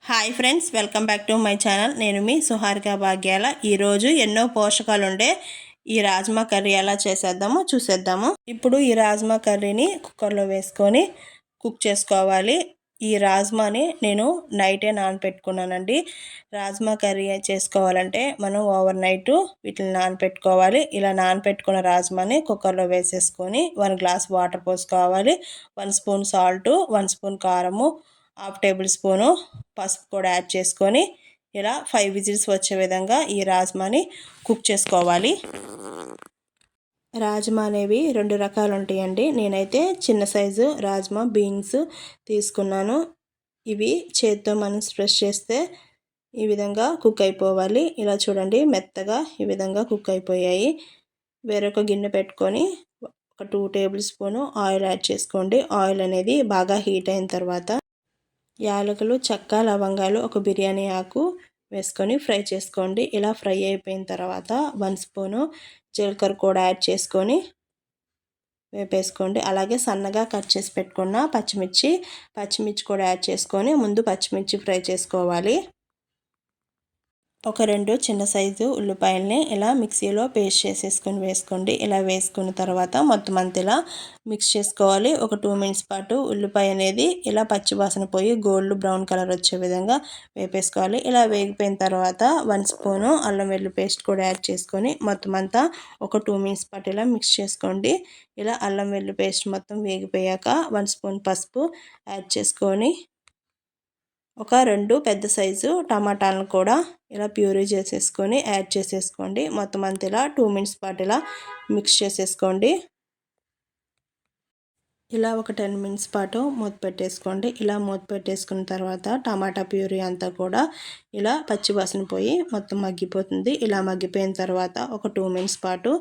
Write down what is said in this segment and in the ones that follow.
Hi friends, welcome back to my channel. నేను మీ సుహారిక భాగ్యాల. ఈరోజు ఎన్నో పోషకాలు ఉండే ఈ రాజ్మా కర్రీ ఎలా చేసేద్దామో చూసేద్దాము. ఇప్పుడు ఈ రాజ్మా కర్రీని కుక్కర్లో వేసుకొని కుక్ చేసుకోవాలి. ఈ రాజ్మాని నేను నైటే నానపెట్టుకున్నానండి. రాజ్మా కర్రీ చేసుకోవాలంటే మనం ఓవర్ నైట్ వీటిని నానపెట్టుకోవాలి. ఇలా నానపెట్టుకున్న రాజ్మాని కుక్కర్లో వేసేసుకొని 1 గ్లాస్ వాటర్ పోసుకోవాలి. 1 స్పూన్ సాల్టు, 1 స్పూన్ కారము, 1/2 టేబుల్ స్పూను పసుపు కూడా యాడ్ చేసుకొని ఇలా 5 విజిల్స్ వచ్చే విధంగా ఈ రాజ్మాని కుక్ చేసుకోవాలి. రాజ్మా అనేవి 2 రకాలు ఉంటాయండి. నేనైతే చిన్న సైజు రాజ్మా బీన్స్ తీసుకున్నాను. ఇవి చేత్తో మనం స్ప్రెస్ చేస్తే ఈ విధంగా కుక్ అయిపోవాలి. ఇలా చూడండి, మెత్తగా ఈ విధంగా కుక్ అయిపోయాయి. వేరొక గిన్నె పెట్టుకొని ఒక 2 టేబుల్ స్పూను ఆయిల్ యాడ్ చేసుకోండి. ఆయిల్ అనేది బాగా హీట్ అయిన తర్వాత యాలకులు, చెక్క, లవంగాలు, ఒక బిర్యానీ ఆకు వేసుకొని ఫ్రై చేసుకోండి. ఇలా ఫ్రై అయిపోయిన తర్వాత 1 స్పూను జీలకర్ర కూడా యాడ్ చేసుకొని వేపేసుకోండి. అలాగే సన్నగా కట్ చేసి పెట్టుకున్న పచ్చిమిర్చి కూడా యాడ్ చేసుకొని ముందు పచ్చిమిర్చి ఫ్రై చేసుకోవాలి. ఒక 2 చిన్న సైజు ఉల్లిపాయల్ని ఇలా మిక్సీలో పేస్ట్ చేసేసుకొని వేసుకోండి. ఇలా వేసుకున్న తర్వాత మొత్తం అంతా ఇలా మిక్స్ చేసుకోవాలి. ఒక 2 మినిట్స్ పాటు ఉల్లిపాయ అనేది ఇలా పచ్చివాసన పోయి గోల్డ్ బ్రౌన్ కలర్ వచ్చే విధంగా వేపేసుకోవాలి. ఇలా వేగిపోయిన తర్వాత 1 స్పూను అల్లం వెల్లుల్లి పేస్ట్ కూడా యాడ్ చేసుకొని మొత్తం అంతా ఒక 2 మినిట్స్ పాటు ఇలా మిక్స్ చేసుకోండి. ఇలా అల్లం వెల్లుల్లి పేస్ట్ మొత్తం వేగిపోయాక 1 స్పూన్ పసుపు యాడ్ చేసుకొని ఒక 2 పెద్ద సైజు టమాటాలను కూడా ఇలా ప్యూరీ చేసేసుకొని యాడ్ చేసేసుకోండి. మొత్తం అంతా ఇలా 2 మినిట్స్ పాటు ఇలా మిక్స్ చేసేసుకోండి. ఇలా ఒక 10 మినిట్స్ పాటు మూత పెట్టేసుకోండి. ఇలా మూత పెట్టేసుకున్న తర్వాత టమాటా ప్యూరీ అంతా కూడా ఇలా పచ్చివాసన పోయి మొత్తం మగ్గిపోతుంది. ఇలా మగ్గిపోయిన తర్వాత ఒక 2 మినిట్స్ పాటు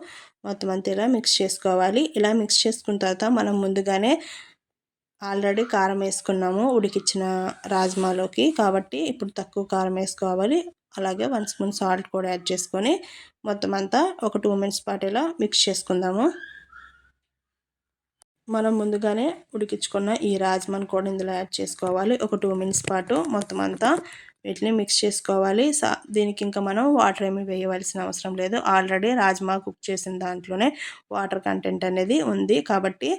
మొత్తం అంతా ఇలా మిక్స్ చేసుకోవాలి. ఇలా మిక్స్ చేసుకున్న తర్వాత మనం ముందుగానే ఆల్రెడీ కారం వేసుకున్నాము ఉడికించిన రాజ్మాలోకి, కాబట్టి ఇప్పుడు తక్కువ కారం వేసుకోవాలి. అలాగే 1 స్పూన్ సాల్ట్ కూడా యాడ్ చేసుకొని మొత్తం అంతా ఒక 2 మినిట్స్ పాటు ఇలా మిక్స్ చేసుకుందాము. మనం ముందుగానే ఉడికించుకున్న ఈ రాజ్మాను కూడా ఇందులో యాడ్ చేసుకోవాలి. ఒక 2 మినిట్స్ పాటు మొత్తం అంతా వీటిని మిక్స్ చేసుకోవాలి. దీనికి ఇంకా మనం వాటర్ ఏమి వేయవలసిన అవసరం లేదు. ఆల్రెడీ రాజ్మా కుక్ చేసిన దాంట్లోనే వాటర్ కంటెంట్ అనేది ఉంది, కాబట్టి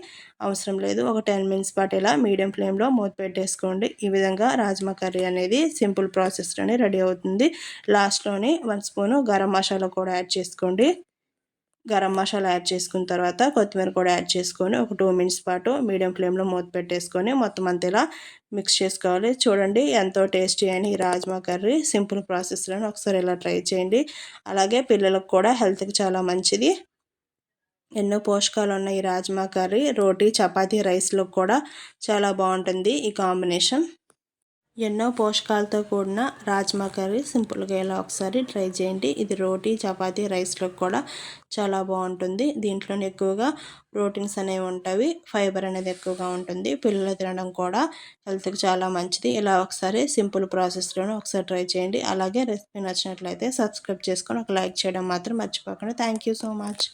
అవసరం లేదు. ఒక 10 మినిట్స్ పాటు ఇలా మీడియం ఫ్లేమ్లో మూత పెట్టేసుకోండి. ఈ విధంగా రాజ్మా కర్రీ అనేది సింపుల్ ప్రాసెస్లోనే రెడీ అవుతుంది. లాస్ట్లోని 1 స్పూను గరం మసాలా కూడా యాడ్ చేసుకోండి. గరం మసాలా యాడ్ చేసుకున్న తర్వాత కొత్తిమీర కూడా యాడ్ చేసుకొని ఒక 2 మినిట్స్ పాటు మీడియం ఫ్లేమ్లో మూత పెట్టేసుకొని మొత్తం అంతా ఇలా మిక్స్ చేసుకోవాలి. చూడండి, ఎంతో టేస్టీ అయిన ఈ రాజ్మా కర్రీ సింపుల్ ప్రాసెస్లో ఒకసారి ఇలా ట్రై చేయండి. అలాగే పిల్లలకు కూడా హెల్త్కి చాలా మంచిది. ఎన్నో పోషకాలు ఉన్న ఈ రాజ్మా కర్రీ రోటీ, చపాతీ, రైస్లో కూడా చాలా బాగుంటుంది ఈ కాంబినేషన్. ఎన్నో పోషకాలతో కూడిన రాజ్మా కర్రీ సింపుల్గా ఇలా ఒకసారి ట్రై చేయండి. ఇది రోటీ, చపాతీ, రైస్లో కూడా చాలా బాగుంటుంది. దీంట్లోనే ఎక్కువగా ప్రోటీన్స్ అనేవి ఉంటాయి, ఫైబర్ అనేది ఎక్కువగా ఉంటుంది. పిల్లలు తినడం కూడా హెల్త్కి చాలా మంచిది. ఇలా ఒకసారి సింపుల్ ప్రాసెస్లోనే ఒకసారి ట్రై చేయండి. అలాగే రెసిపీ నచ్చినట్లయితే సబ్స్క్రైబ్ చేసుకొని ఒక లైక్ చేయడం మాత్రం మర్చిపోకండి. Thank you so much.